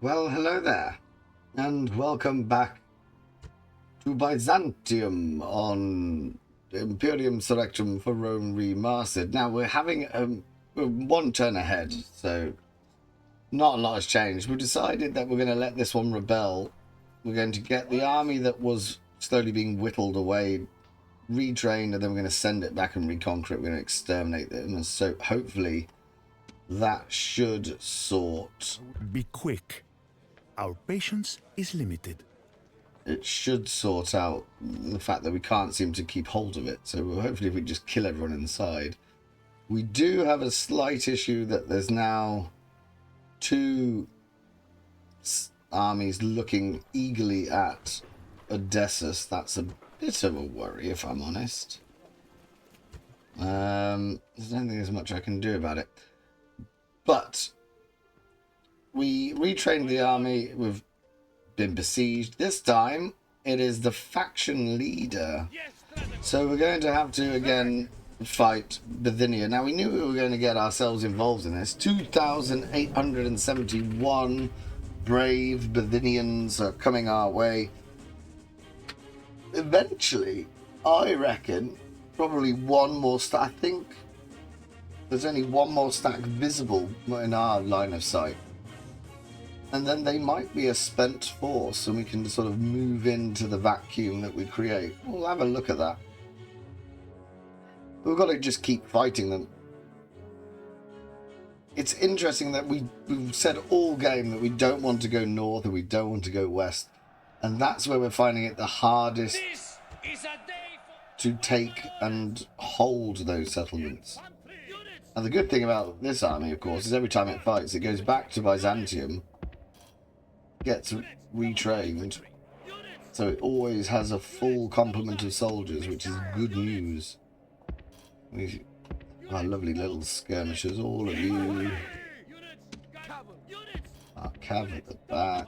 Well, hello there, and welcome back to Byzantium on Imperium Surrectum for Rome Remastered. Now, we're one turn ahead, so not a lot has changed. We've decided that we're going to let this one rebel. We're going to get the army that was slowly being whittled away, retrained, and then we're going to send it back and reconquer it. We're going to exterminate them, and so hopefully that should sort. Be quick. Our patience is limited. It should sort out the fact that we can't seem to keep hold of it. So hopefully if we just kill everyone inside. We do have a slight issue that there's now two armies looking eagerly at Odysseus. That's a bit of a worry, if I'm honest. I don't think there's much I can do about it. But we retrained the army. We've been besieged. This time it is the faction leader. So we're going to have to again fight Bithynia. Now we knew we were going to get ourselves involved in this. 2,871 brave Bithynians are coming our way. Eventually, I reckon, probably one more stack. I think there's only one more stack visible in our line of sight. And then they might be a spent force and we can sort of move into the vacuum that we create. We'll have a look at that. We've got to just keep fighting them. It's interesting that we've said all game that we don't want to go north and we don't want to go west. And that's where we're finding it the hardest to take and hold those settlements. And the good thing about this army, of course, is every time it fights, it goes back to Byzantium, gets retrained, so it always has a full complement of soldiers, which is good news. Our lovely little skirmishers, all of you. Our cav at the back.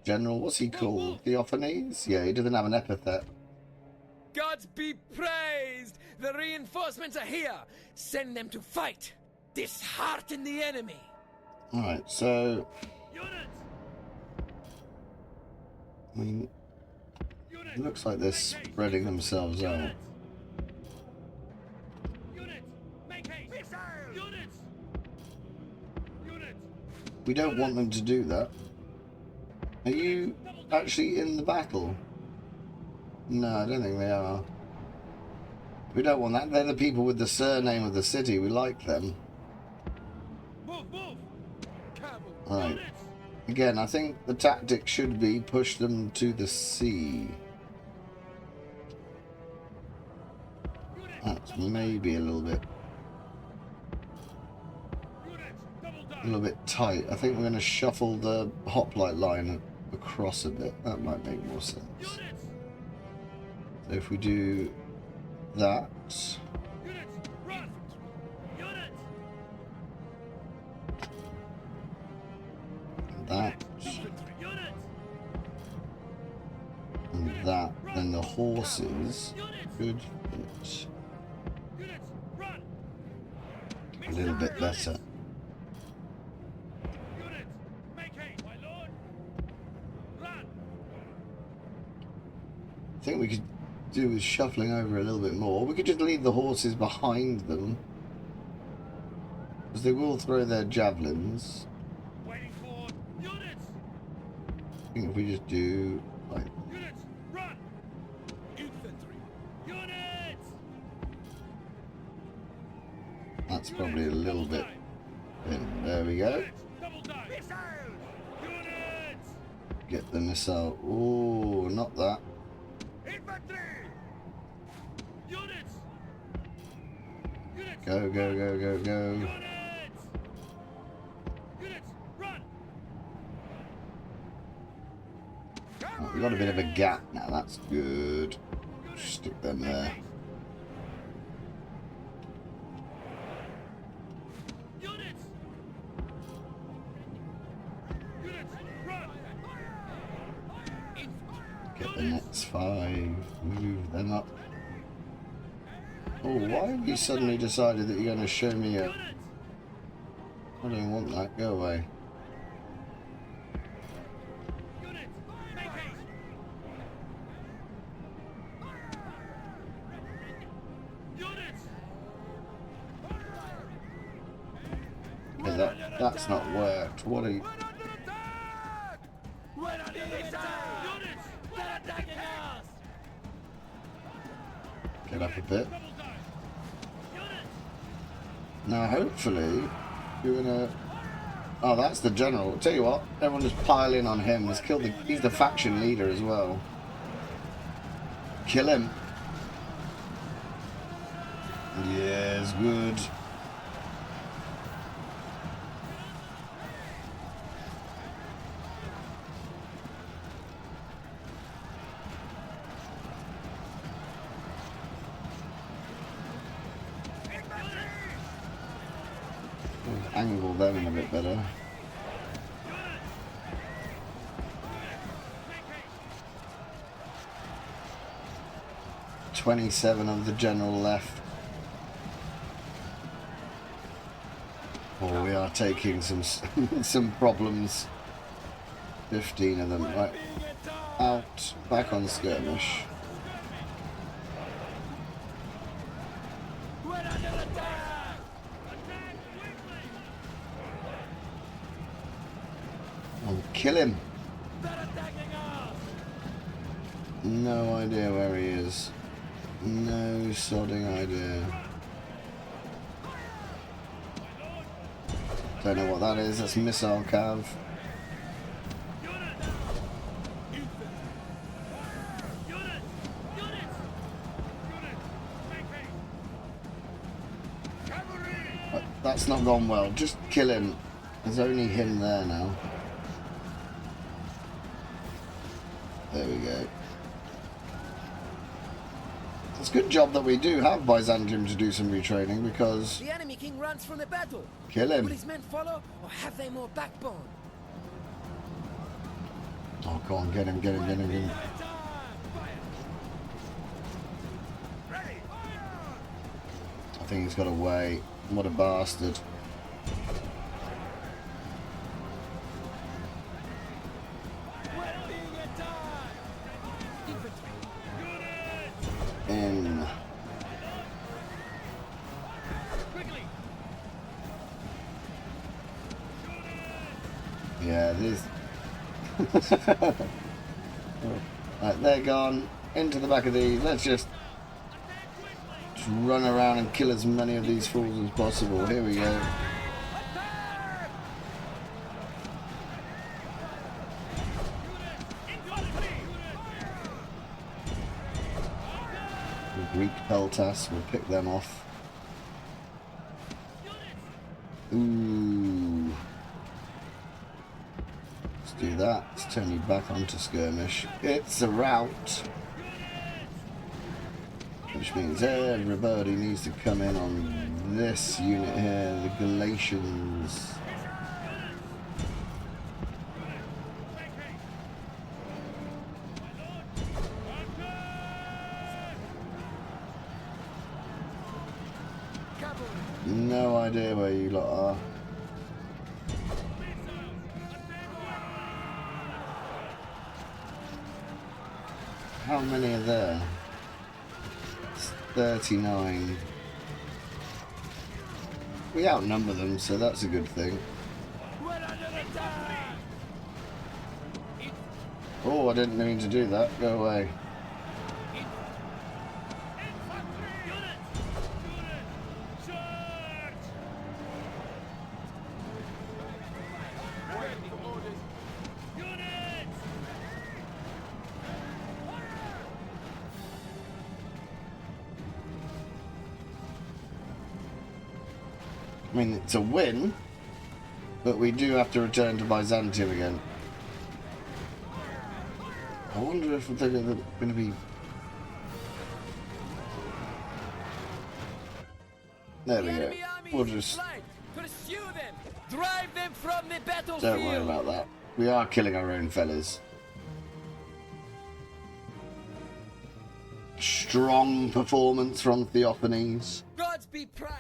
General, what's he called? Theophanes? Yeah, he doesn't have an epithet. Gods be praised! The reinforcements are here! Send them to fight! Dishearten the enemy! Alright, so I mean, it looks like they're spreading themselves out. We don't want them to do that. Are you actually in the battle? No, I don't think they are. We don't want that. They're the people with the surname of the city. We like them. Right. Again, I think the tactic should be push them to the sea. That's maybe a little bit tight. I think we're going to shuffle the hoplite line across a bit. That might make more sense. So if we do that, that, and that, then the horses should fit a little bit better. I think we could do with shuffling over a little bit more. We could just leave the horses behind them, because they will throw their javelins. I think if we just do like that's probably a little bit in. There we go. Get the missile. Oh, not that. Go, go, go, go, go. Oh, we got a bit of a gap now, that's good. Stick them there. Get the next 5, move them up. Oh, why have you suddenly decided that you're going to show me a... I don't want that, go away. That's not worked. What are you... Get up a bit. Now, hopefully, you're gonna... Oh, that's the general. I'll tell you what, everyone just pile in on him. He's killed the... He's the faction leader as well. Kill him. Yes, good. Angle them in a bit better. $27 of the general left. Oh, we are taking some some problems. 15 of them. Right. Out. Back on skirmish. Kill him. No idea where he is. No sodding idea. Don't know what that is. That's missile cav. That's not gone well. Just kill him. There's only him there now. There we go. It's a good job that we do have Byzantium to do some retraining because... The enemy king runs from the battle. Kill him. Will his men follow or have they more backbone? Oh, go on, get him, get him, get him, get him. I think he's got away. What a bastard. In. Yeah, these. Right, they're gone. Into the back of these. Let's just run around and kill as many of these fools as possible. Here we go. Greek Peltas, we'll pick them off. Ooh. Let's do that. Let's turn you back onto skirmish. It's a rout. Which means everybody needs to come in on this unit here, the Galatians. No idea where you lot are. How many are there? It's 39. We outnumber them, so that's a good thing. Oh, I didn't mean to do that. Go away. I mean, it's a win, but we do have to return to Byzantium again. I wonder if they're going to be... There we go. We'll just... Pursue them. Drive them from the battlefield. Don't worry about that. We are killing our own fellas. Strong performance from Theophanes. Gods be praised.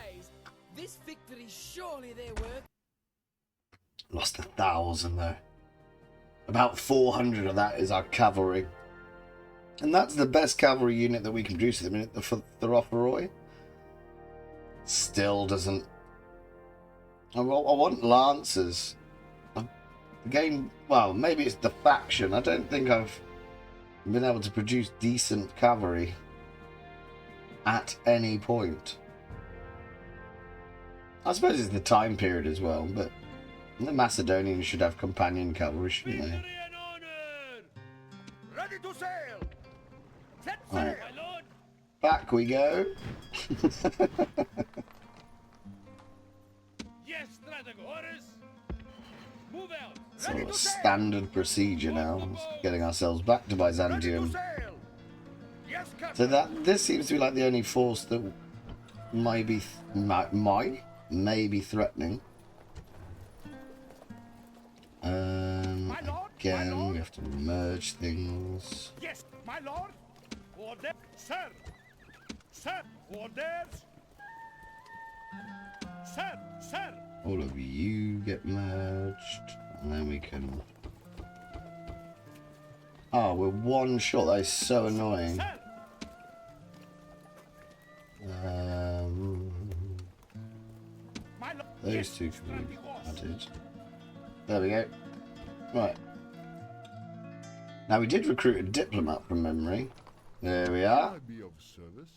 This victory surely their work. Lost 1,000 though. About 400 of that is our cavalry. And that's the best cavalry unit that we can produce at the minute, the Theropheroi. Still doesn't I want lancers. The game, well, maybe it's the faction. I don't think I've been able to produce decent cavalry at any point. I suppose it's the time period as well, but the Macedonians should have companion cavalry, shouldn't they? Ready to sail. Set Right. sail, my lord. Back we go. Yes, stratego orders. Move out. So Ready a to sail. standard procedure now, getting ourselves back to Ready to Byzantium. sail. Yes, Captain. So this seems to be like the only force that might be threatening. Again, we have to merge things. Yes, my lord. Order, sir. Sir, orders. Sir, sir. All of you get merged, and then we can. Oh, we're one shot. That is so annoying. Sir. My lord. Those Yes, two can be stratego. added. There we go. Right. Now we did recruit a diplomat from memory. There we are. Be of service.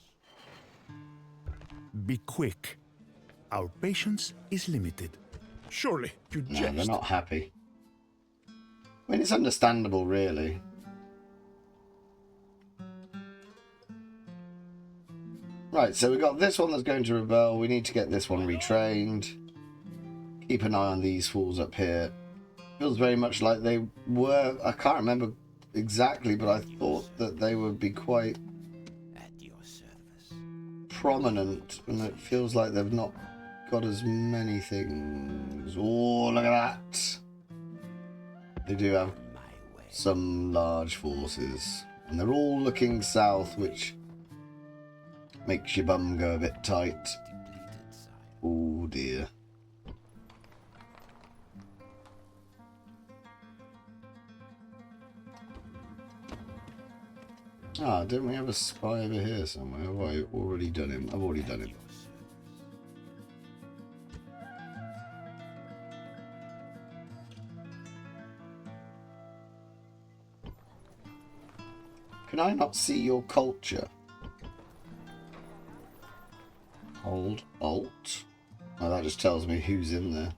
Be quick. Our patience is limited. Surely you No, jest. they're not happy. I mean, it's understandable, really. Right, so we've got this one that's going to rebel. We need to get this one retrained. Keep an eye on these fools up here. Feels very much like they were... I can't remember exactly, but I thought that they would be quite At your service. prominent, and it feels like they've not got as many things. Oh, look at that! They do have My way. some large forces, and they're all looking south, which makes your bum go a bit tight. Depleted, sire. Oh dear. Ah, didn't we have a spy over here somewhere? Have I already done him? I've already done him. Your service. Can I not see your culture? Hold Alt. Oh, that just tells me who's in there.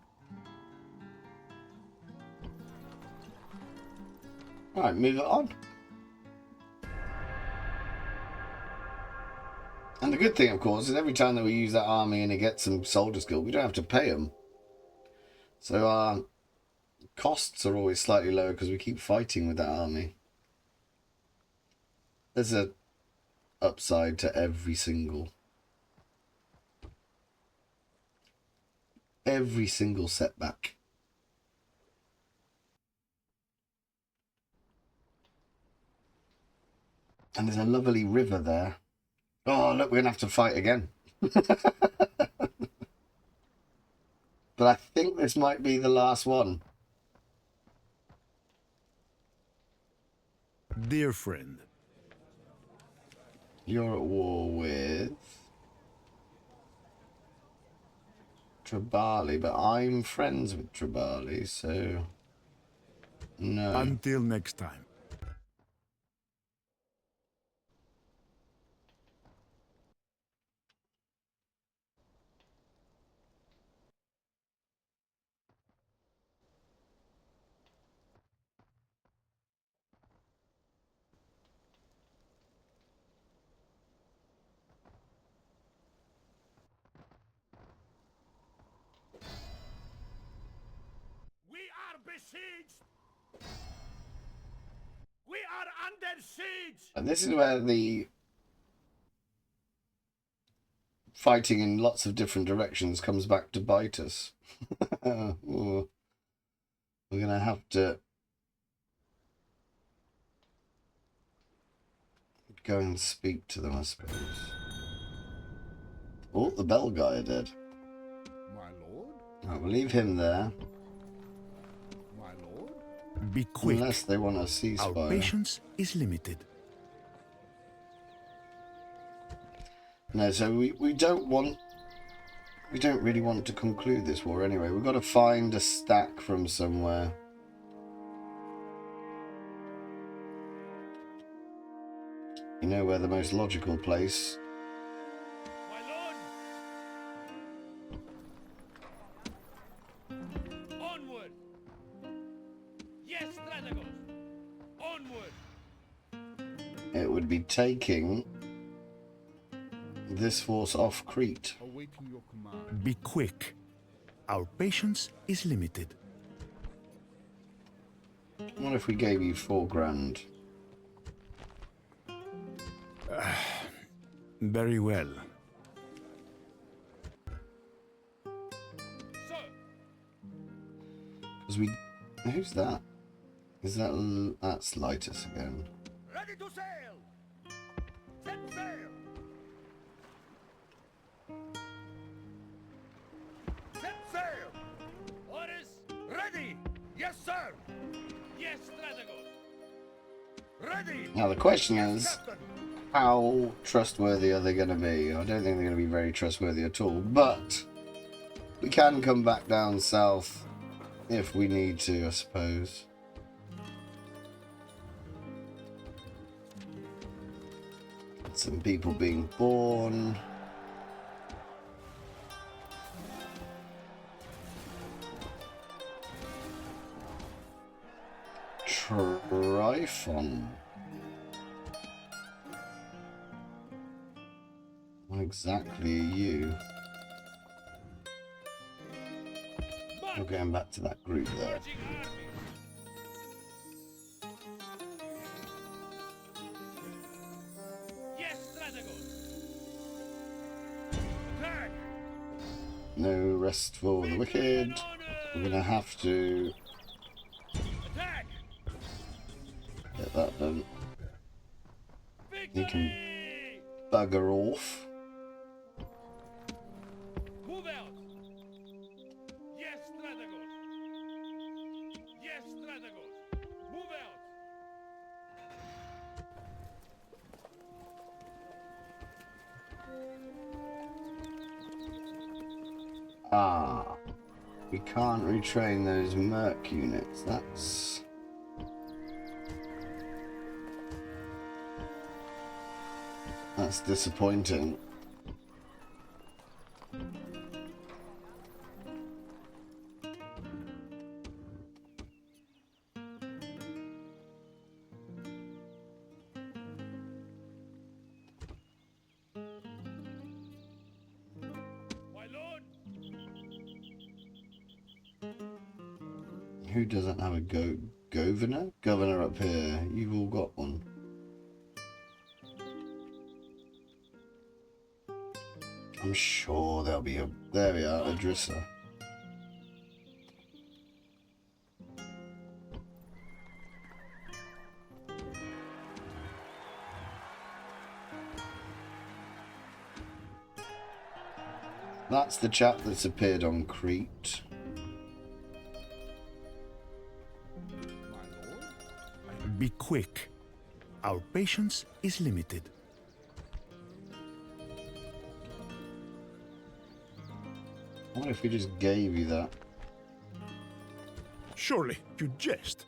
Alright, move it on. And the good thing, of course, is every time that we use that army and it gets some soldier skill, we don't have to pay them. So our costs are always slightly lower because we keep fighting with that army. There's a upside to every single setback. And there's a lovely river there. Oh, look, we're going to have to fight again. But I think this might be the last one. Dear friend. You're at war with Tribali, but I'm friends with Tribali, so no. Until next time. We are besieged. We are under siege. And this is where the fighting in lots of different directions comes back to bite us. Ooh. We're going to have to go and speak to them, I suppose. Oh, the bell guy are dead. My lord? Right, we'll leave him there. My lord? Be quick. Unless they want a Our ceasefire. patience is limited. No, so we don't want We don't really want to conclude this war anyway. We've got to find a stack from somewhere. You know where the most logical place? My lord! Onward! Yes, Strategos! Onward! It would be taking this force off Crete. Awaiting your command. Be quick. Our patience is limited. What if we gave you 4 grand? Very well. Sir! Because we... Who's that? Is that... That's Lightus again. Ready to sail! Set sail! Set sail! Orders ready! Yes, sir! Yes, Strategos! Ready! Now the question is, Captain! how trustworthy are they going to be? I don't think they're going to be very trustworthy at all, but we can come back down south if we need to, I suppose. Some people being born. Tryphon. What exactly are you? We're going back to that group there. Marching armies! Yes, Strategos! Attack! No rest for the wicked. We're gonna have to Attack! get that done. You can Victory! bugger off. Move out! Yes, Strategos! Yes, Strategos! Move out! Ah, we can't retrain those merc units. That's disappointing. My lord! Who doesn't have a governor? Governor up here. You've all got one. I'm sure there'll be a... There we are, Idrissa. That's the chap that's appeared on Crete. Be quick. Our patience is limited. What if we just gave you that? Surely you jest.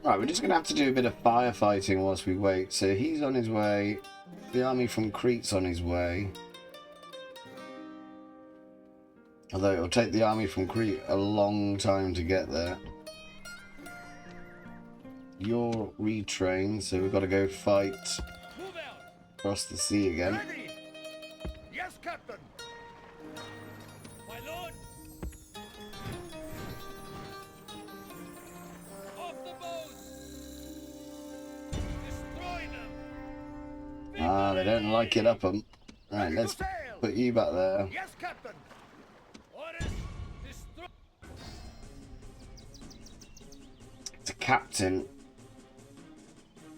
Right, we're just going to have to do a bit of firefighting whilst we wait. So he's on his way. The army from Crete's on his way. Although it'll take the army from Crete a long time to get there. You're retrained, so we've got to go fight Move out! across the sea again. Ready! Yes, Captain! My lord! Off the boats! Destroy them! Ah, they don't like it up 'em. Right, Ready let's to sail! put you back there. Yes, Captain! Orders! Destroy! It's a captain.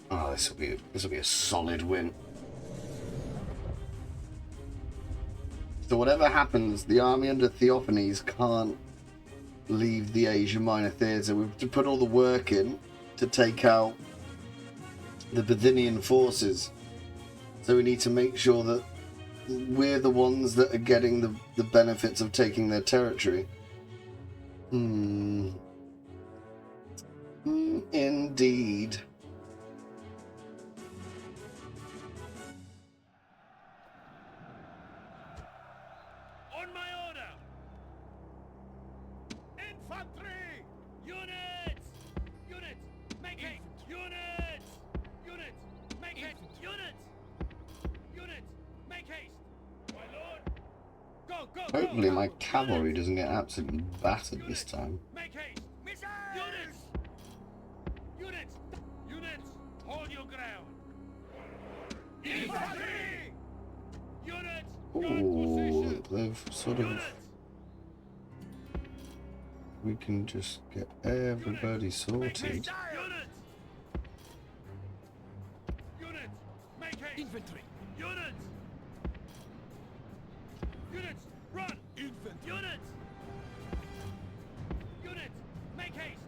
Oh, this will be a solid win. So whatever happens, the army under Theophanes can't leave the Asia Minor Theatre. We have to put all the work in to take out the Bithynian forces. So we need to make sure that we're the ones that are getting the benefits of taking their territory. Indeed. On my order! Infantry! Units! Units! Make haste! Units! Units! Make haste! Units! Units! Make haste! My lord! Go, go, go! Hopefully my cavalry doesn't get absolutely battered this time. Make haste! Units! Units! Units! Hold your ground! Infantry! Units! Ooh, they've sort of... We can just get everybody sorted. Units! Units! Make haste! Infantry. Units! Units! Run! Infantry! Units! Units! Make haste!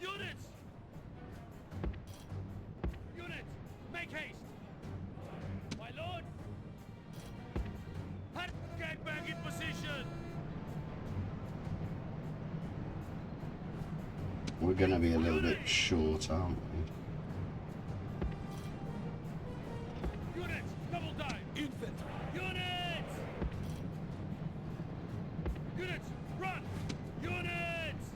Units! Units! Make haste! My lord! Get back in position! We're gonna be a little bit short, aren't we? Units! Double time! Infantry. Units! Units! Run! Units!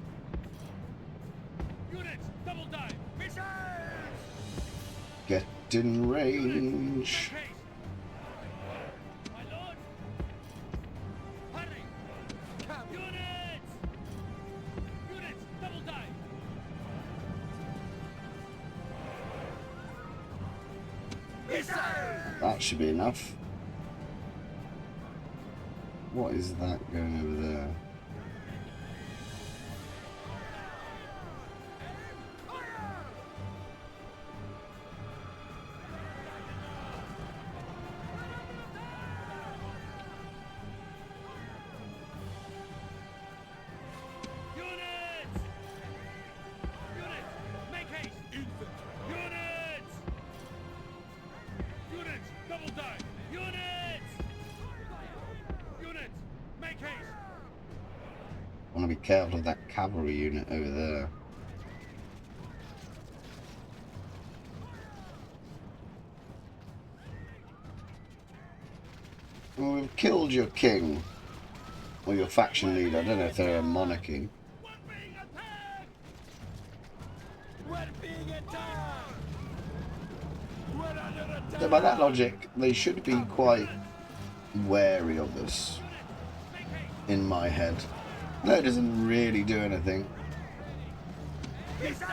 Units! Double time! Missiles! Get in range. Make haste! My lord! Hurry! Units! Units! Double time! Missiles! That should be enough. What is that going over there? Units! Units! Make haste! Units! Units! Double time! Units! Units! Make haste! I want to be careful of that cavalry unit over there. Well, we've killed your king. Or your faction leader. I don't know if they're a monarchy. We're being attacked! We're being attacked. We're under attack. So by that logic, they should be quite wary of us. Make haste! In my head. No, it doesn't really do anything. Missiles!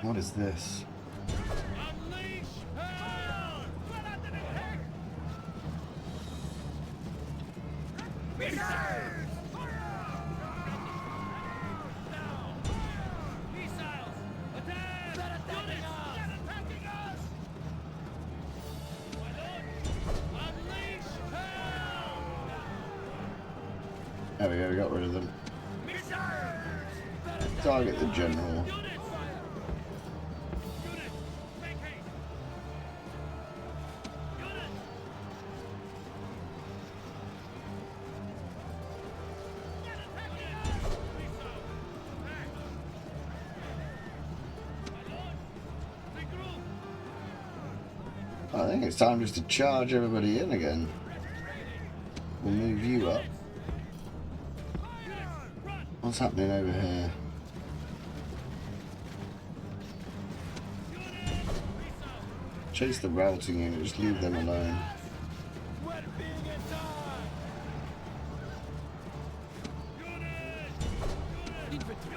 What is this? Unleash hell! We're under attack! Missiles! Now! Missiles! Attack! They're attacking us! They're attacking us! My lord! Unleash hell! There we go, we got rid of them. Missiles! Target the general. Units! Units! Make haste! Units! They're attacking us! Missiles! Attack! My lord! Regroup! I think it's time just to charge everybody in again. We'll move you up. Run! What's happening over here? Chase the routing unit, just leave them alone. We're being attacked. Infantry.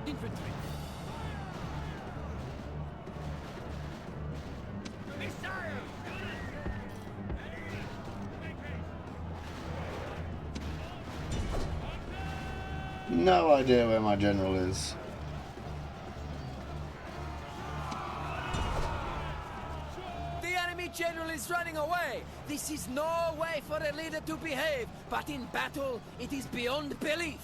Infantry. No idea where my general is. The enemy general is is running away. This is no way for a leader to behave, but in battle, it is beyond belief.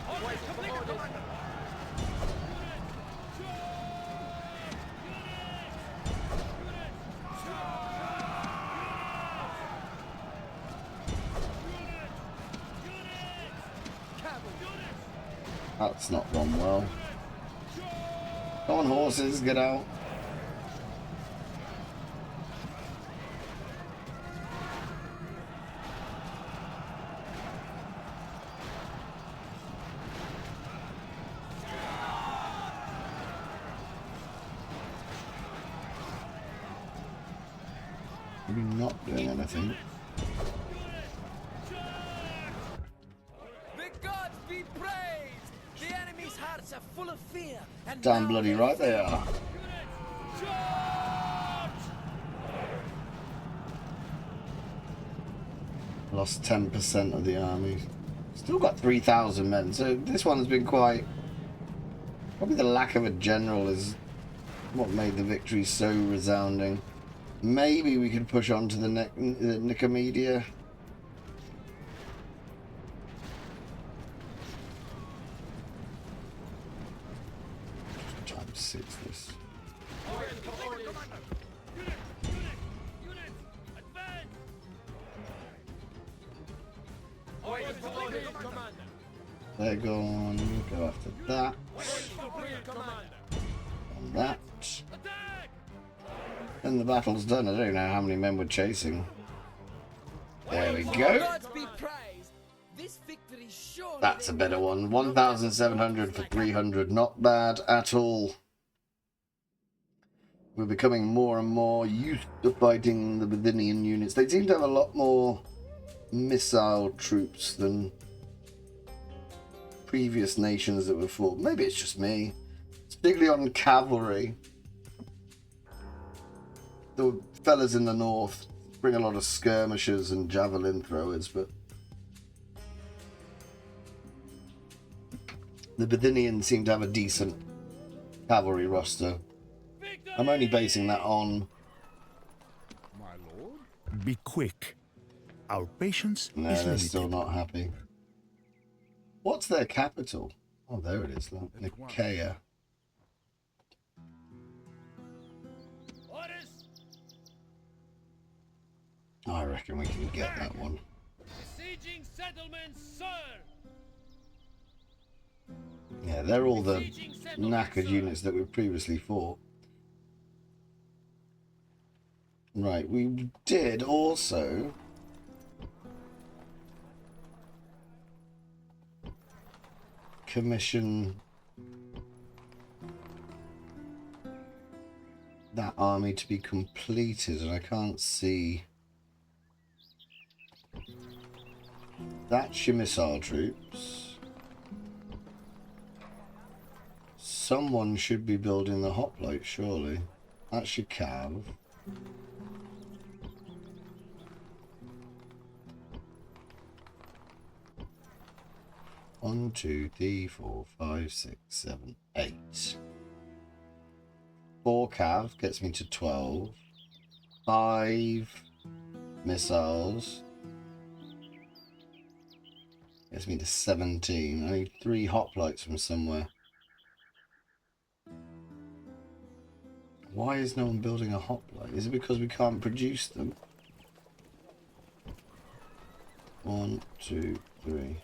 Orders completed, Commander. That's not gone well. Come on, horses, get out. Maybe not doing anything. The gods be praised! The enemy's hearts are full of fear, and Damn now bloody right they are. Lost 10% of the army. Still got 3,000 men, so this one has been quite... Probably the lack of a general is what made the victory so resounding. Maybe we could push on to the Nicomedia. Times 6 this. They're gone. Go after that. And that. And the battle's done. I don't know how many men we're chasing. There we go. gods be praised! This victory surely That's a better one. 1,700 for 300. Not bad at all. We're becoming more and more used to fighting the Byzantine units. They seem to have a lot more missile troops than previous nations that were fought. Maybe it's just me. It's particularly on cavalry. The fellas in the north bring a lot of skirmishers and javelin throwers, but the Byzantines seem to have a decent cavalry roster. I'm only basing that on... My lord? Be quick. Our patience No, is they're limited. still not happy. What's their capital? Oh, there it is. Look. Nicaea. Orders. I reckon we can get that one. Besieging settlements, sir. Yeah, they're all the knackered units that we've previously fought. Right, we did also... commission that army to be completed, and I can't see... That's your missile troops. Someone should be building the hoplite, surely. That's your cav. One, 2, 3, 4, 5, 6, 7, 8. 4 cav gets me to 12. 5 missiles gets me to 17. I need 3 hoplites from somewhere. Why is no one building a hoplite? Is it because we can't produce them? 1, 2, 3.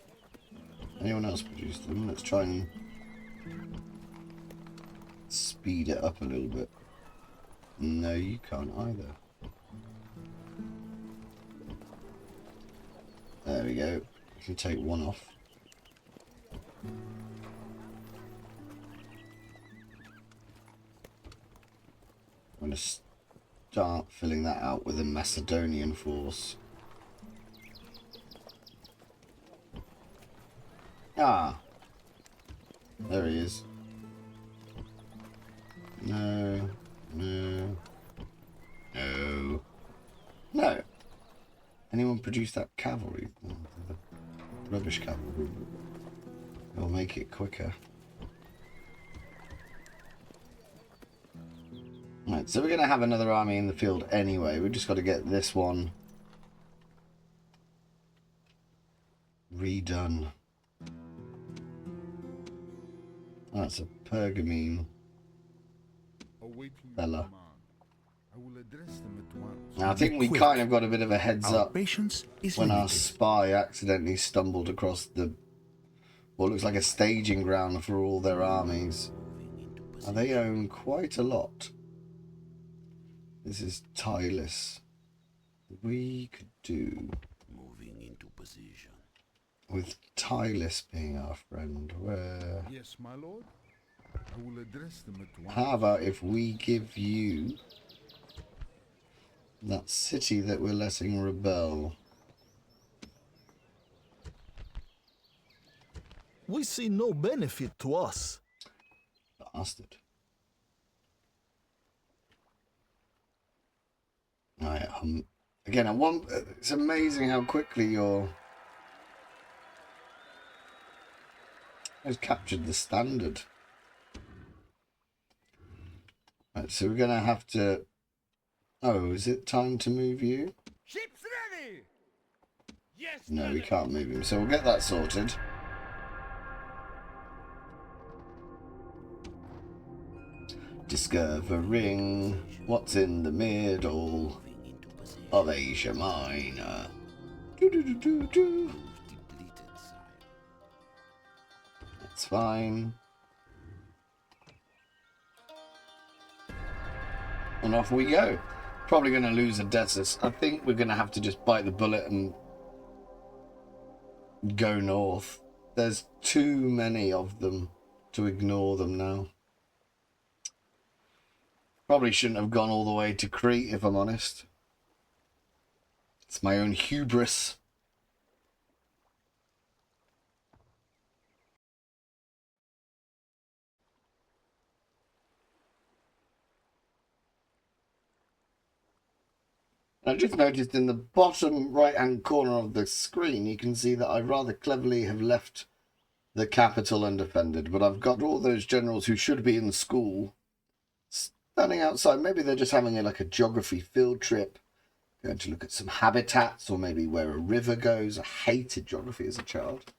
Anyone else produce them? Let's try and speed it up a little bit. No, you can't either. There we go. We can take one off. I'm going to start filling that out with a Macedonian force. Ah, there he is. No, no, no, no. Anyone produce that cavalry? The rubbish cavalry. It'll make it quicker. Right, so we're going to have another army in the field anyway. We've just got to get this one redone. That's a Pergamene Awaiting fella. command. I will address them at once. Now, I think we Quick. kind of got a bit of a heads Our up patience is when our limited. spy accidentally stumbled across the what looks like a staging ground for all their armies. And they own quite a lot. This is Tylus. We could do Moving into position. with Tylus being our friend. Where? Yes, my lord. I will address them at once. How about if we give you that city that we're letting rebel? We see no benefit to us. Bastard. Right, again, it's amazing how quickly you're... I've captured the standard. Right, so we're going to have to... Oh, is it time to move you? Ships ready! Yes, No, we Strategos. can't move him, so we'll get that sorted. Discovering what's in the middle of Asia Minor. Do. That's fine. And off we go. Probably going to lose Odysseus. I think we're going to have to just bite the bullet and go north. There's too many of them to ignore them now. Probably shouldn't have gone all the way to Crete, if I'm honest. It's my own hubris. I just noticed in the bottom right-hand corner of the screen, you can see that I rather cleverly have left the capital undefended, but I've got all those generals who should be in school standing outside. Maybe they're just having like a geography field trip, going to look at some habitats or maybe where a river goes. I hated geography as a child.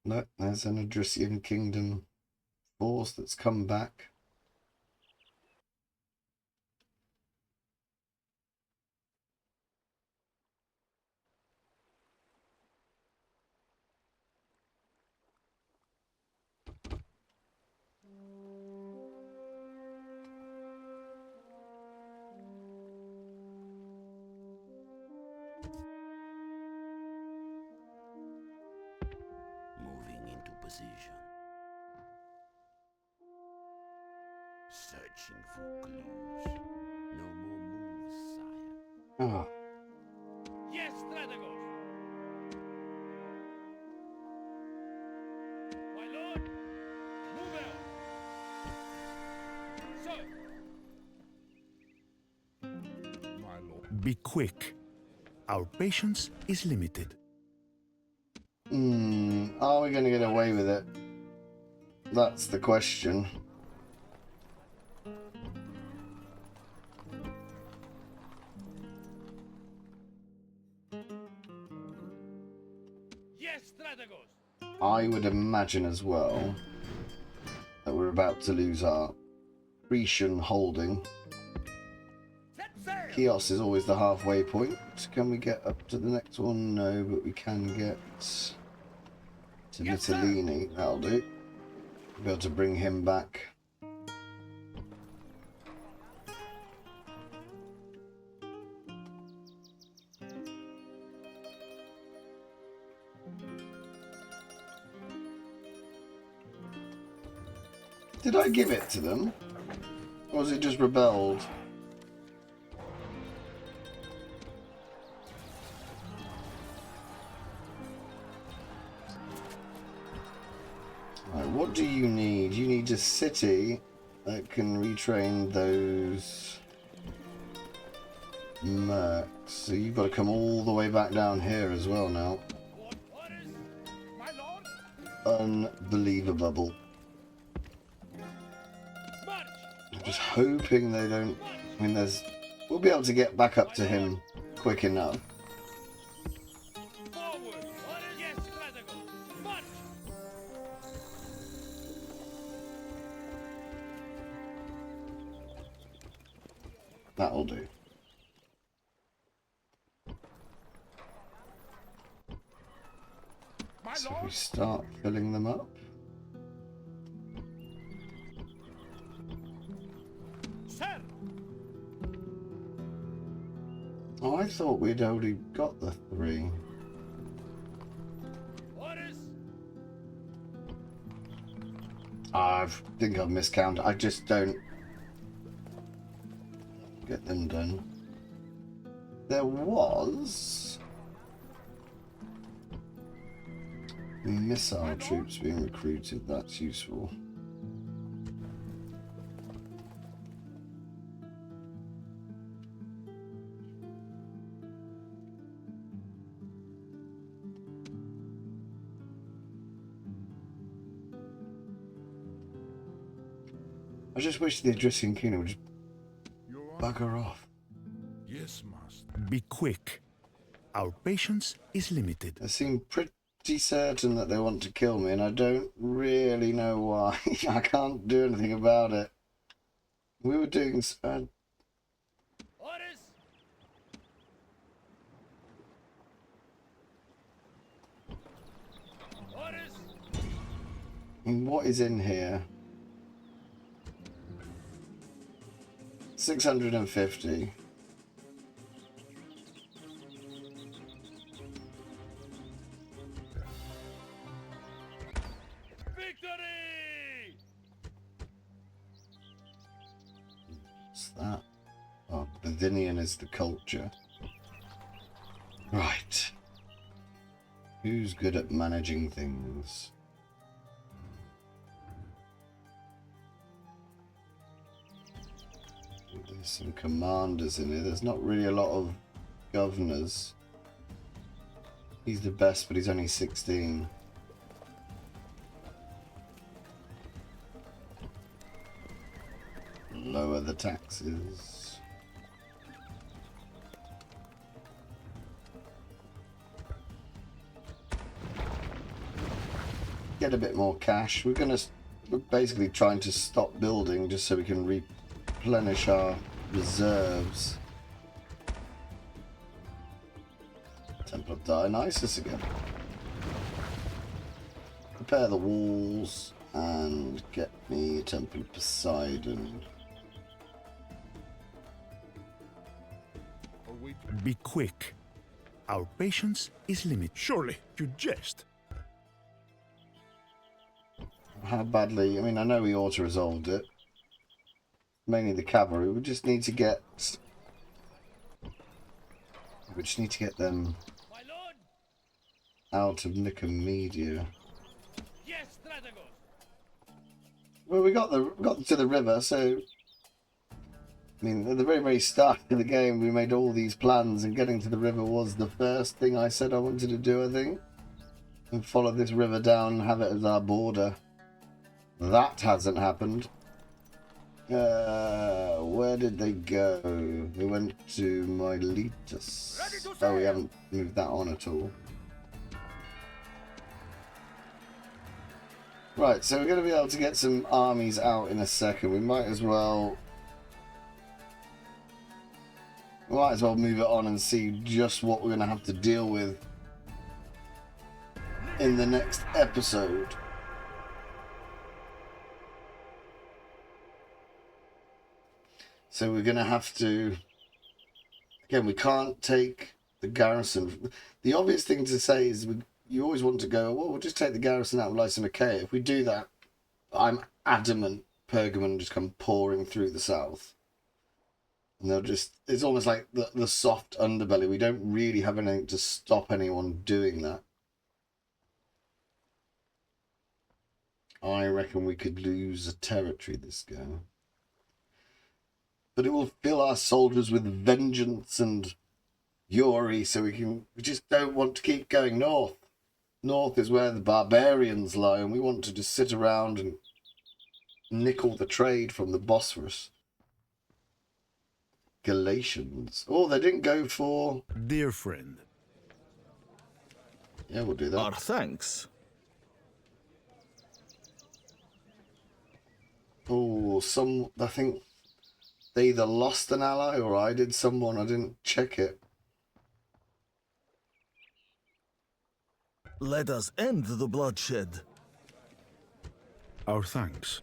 Look, there's an Odrysian kingdom force that's come back. Moving into position. Searching for clues. No more moves, sire. Oh, Yes, Strategos. My lord, move out. So, My lord. Be quick. Our patience is limited. are we going to get away with it? That's the question. yes, Strategos. I would imagine as well that we're about to lose our Grecian holding. Set sail. Chios is always the halfway point. Can we get up to the next one? No, but we can get to Yes, sir. Mytilene. That'll do. Be able to bring him back. Did I give it to them? Or was it just rebelled? Right, what do you need? You need a city that can retrain those mercs. So you've got to come all the way back down here as well now. What orders? My lord. Unbelievable. just hoping they don't... I mean, we'll be able to get back up to him quick enough. Forward! Orders! Yes, Strategos! March! That'll do. So we start filling them up. Sir! Oh, I thought we'd already got the 3. Orders! I think I've miscounted. I just don't get them done. There was missile troops being recruited. That's useful. I just wish the Adrissian Kingdom would just bugger off. Yes, master. Be quick. Our patience is limited. They seem pretty certain that they want to kill me, and I don't really know why. I can't do anything about it. We were doing... Orders! Orders! What is in here? 650. Victory! What's that? Oh, Byzantium is the culture. Right. Who's good at managing things? There's some commanders in here. There's not really a lot of governors. He's the best, but he's only 16. Lower the taxes. Get a bit more cash. We're basically trying to stop building just so we can replenish our reserves. Temple of Dionysus again. Prepare the walls and get me Temple of Poseidon. Be quick. Our patience is limited. Surely you jest. How badly? I mean, I know we auto-resolved it. Mainly the cavalry. We just need to get... We just need to get them My lord! out of Nicomedia. Yes, Strategos! Well, we got to the river, so... I mean, at the very, very start of the game, we made all these plans, and getting to the river was the first thing I said I wanted to do, I think. And follow this river down and have it as our border. That hasn't happened. Where did they go? They went to Miletus. Oh, we haven't moved that on at all. Right, so we're going to be able to get some armies out in a second. We might as well move it on and see just what we're going to have to deal with in the next episode. So we're going to have to... Again, we can't take the garrison. The obvious thing to say is you always want to go, well, we'll just take the garrison out of Lysimachea. If we do that, I'm adamant Pergamon just come pouring through the south. And they'll just... It's almost like the soft underbelly. We don't really have anything to stop anyone doing that. I reckon we could lose a territory this go. But it will fill our soldiers with vengeance and fury, so we just don't want to keep going north. North is where the barbarians lie, and we want to just sit around and nickel the trade from the Bosphorus. Galatians. Oh, they didn't go for... Dear friend, Yeah, we'll do that. Our thanks. Oh, I think they either lost an ally or I did someone. I didn't check it. Let us end the bloodshed. our thanks.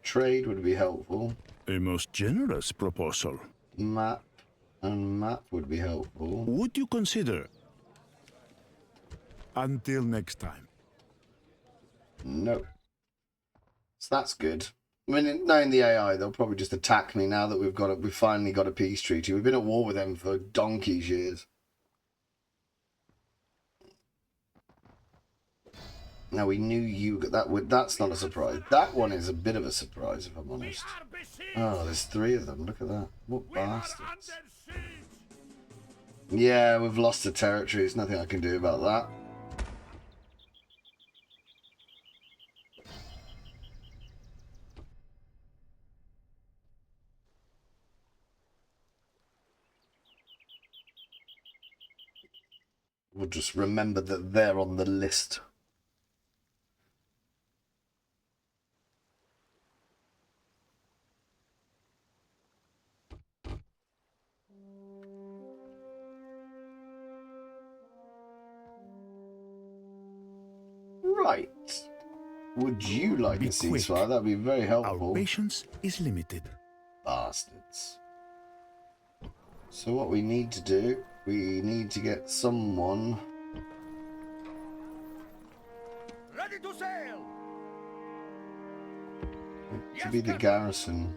Trade would be helpful. A most generous proposal. Map and map would be helpful. Would you consider? Until next time. Nope. So that's good. I mean, knowing the AI, they'll probably just attack me now that we've finally got a peace treaty. We've been at war with them for donkey's years. Now we knew you. That's not a surprise. That one is a bit of a surprise, if I'm honest. Oh, there's 3 of them. Look at that. What bastards. Yeah, we've lost the territory. There's nothing I can do about that. We'll just remember that they're on the list. Right. Would you like Be a ceasefire? quick. That'd be very Our helpful. patience is limited. Bastards. So what we need to do, we need to get someone Ready to sail! to be the garrison.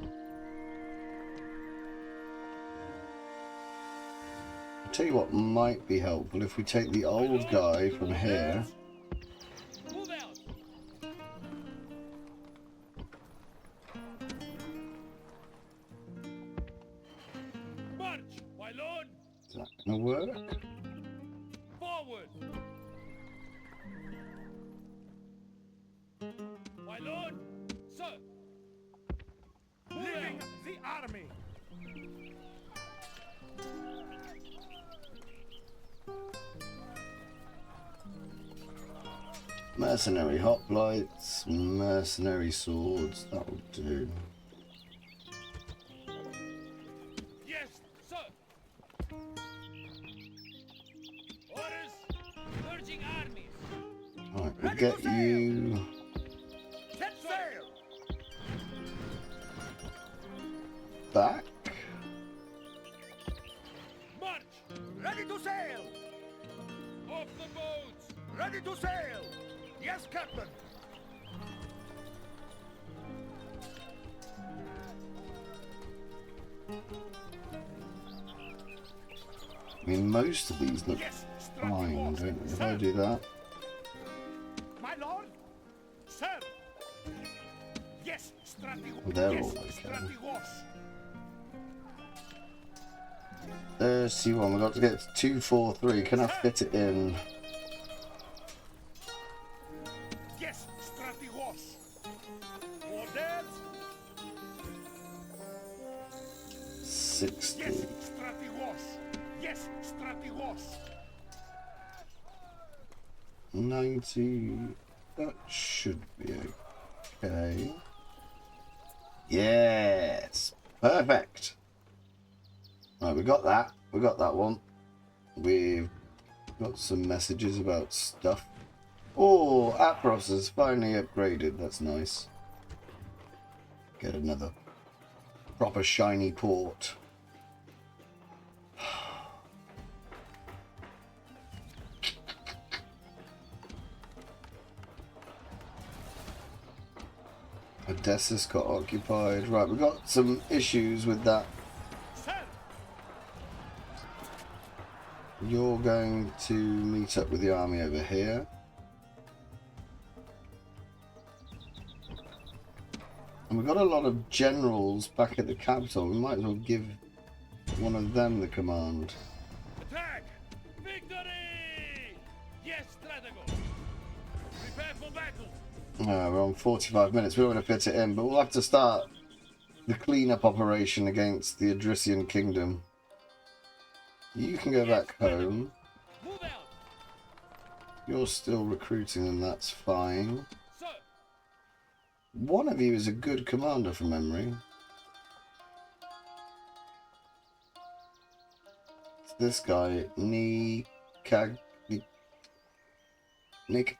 I'll tell you what might be helpful if we take the old guy from here. Move out! March, my lord! Is that gonna work? Forward! My lord! Sir! Leading the army! Mercenary hoplites, mercenary swords, that'll do. Yes, sir! Orders! Urging armies! Right, we'll get you Set sail! back. March! Ready to sail! Off the boats! Ready to sail! Yes, Captain! I mean, most of these look Yes, fine, don't they? If I Sir. do that. My lord? Sir! Yes, Strategos! They're yes, all okay. Strategos! C1, we've got to get to 243. Can I fit it in? Yes, Strategos! Orders! 60. Yes, Strategos! Yes, Strategos! 90. That should be okay. Yes. Perfect. Right, we got that. We got that one. We've got some messages about stuff. Oh, Apros is finally upgraded. That's nice. Get another proper shiny port. Odessa's got occupied. Right, we've got some issues with that. Sir! You're going to meet up with the army over here. And we've got a lot of generals back at the capital. We might as well give one of them the command. Attack! Victory! Yes, Strategos! Prepare for battle! We're on 45 minutes. We don't want to fit it in, but we'll have to start the cleanup operation against the Adrician Kingdom. You can go back home. Move out. You're still recruiting them, that's fine. Sir. One of you is a good commander from memory. It's this guy, Nick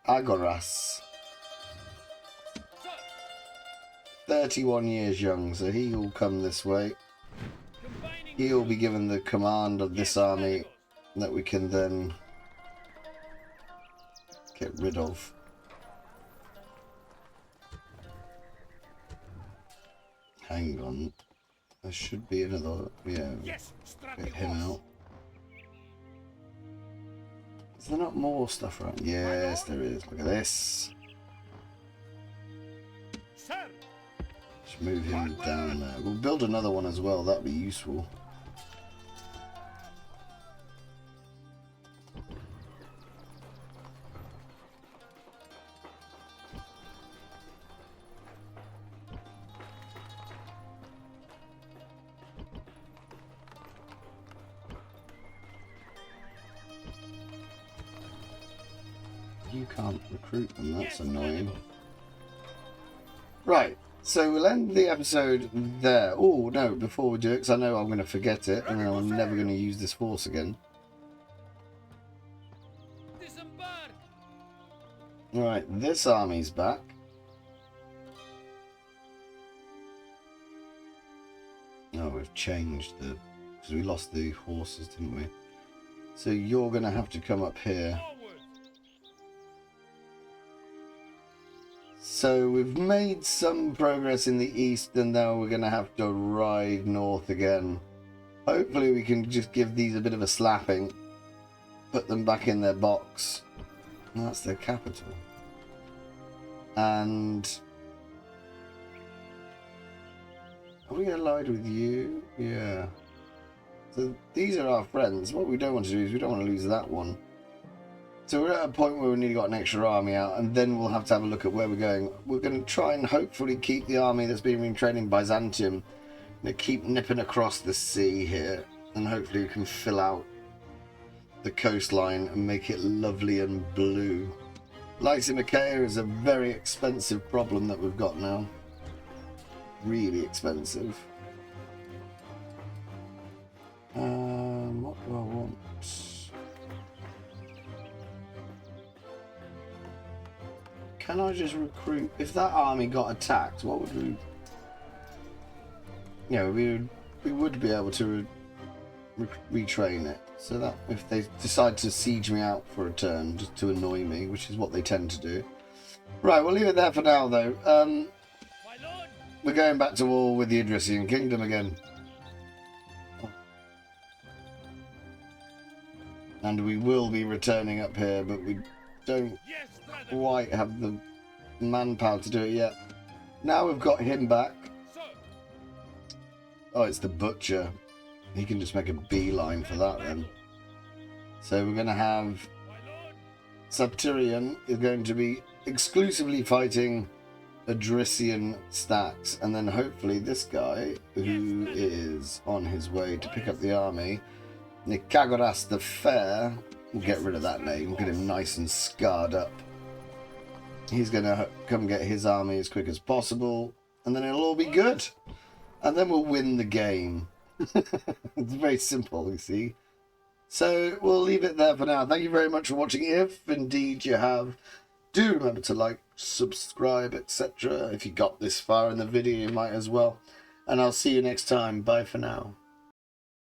Agoras. Sir. 31 years young, so he'll come this way. Combining. He'll be given the command of this army that we can then get rid of. Hang on. There should be another. Yeah, Yes. get him out. Is there not more stuff around? Yes, there is. Look at this. Sir. Just move him down there. We'll build another one as well. That'd be useful. You can't recruit them, that's annoying. Right, so we'll end the episode there. Oh, no, before we do it, because I know I'm going to forget it, and then I'm never going to use this force again. Disembark. Right, this army's back. Oh, we've changed the... because we lost the horses, didn't we? So you're going to have to come up here. Forward. So we've made some progress in the east, and now we're going to have to ride north again. Hopefully we can just give these a bit of a slapping. Put them back in their box. And that's their capital. And... are we allied with you? Yeah. So these are our friends. What we don't want to do is we don't want to lose that one. So we're at a point where we need to got an extra army out, and then we'll have to have a look at where we're going. We're going to try and hopefully keep the army that's been trained in Byzantium. They keep nipping across the sea here, and hopefully we can fill out the coastline and make it lovely and blue. Lysimachia is a very expensive problem that we've got now. Really expensive. What do I want? Can I just recruit? If that army got attacked, what would we... you know, we would be able to retrain it. So that if they decide to siege me out for a turn, just to annoy me, which is what they tend to do. Right, we'll leave it there for now, though. My lord. We're going back to war with the Adrician Kingdom again. And we will be returning up here, but we don't Yes, brother. quite have the manpower to do it yet. Now we've got him back. Sir. Oh, it's the butcher. He can just make a beeline for that then. So we're going to have... My lord. Saptirian is going to be exclusively fighting Adrician stacks. And then hopefully this guy, who is on his way to pick up the army, Nicagoras the Fair, we'll get rid of that name, get him nice and scarred up. He's going to come get his army as quick as possible, and then it'll all be good. And then we'll win the game. It's very simple, you see. So we'll leave it there for now. Thank you very much for watching. If indeed you have, do remember to like, subscribe, etc. If you got this far in the video, you might as well. And I'll see you next time. Bye for now.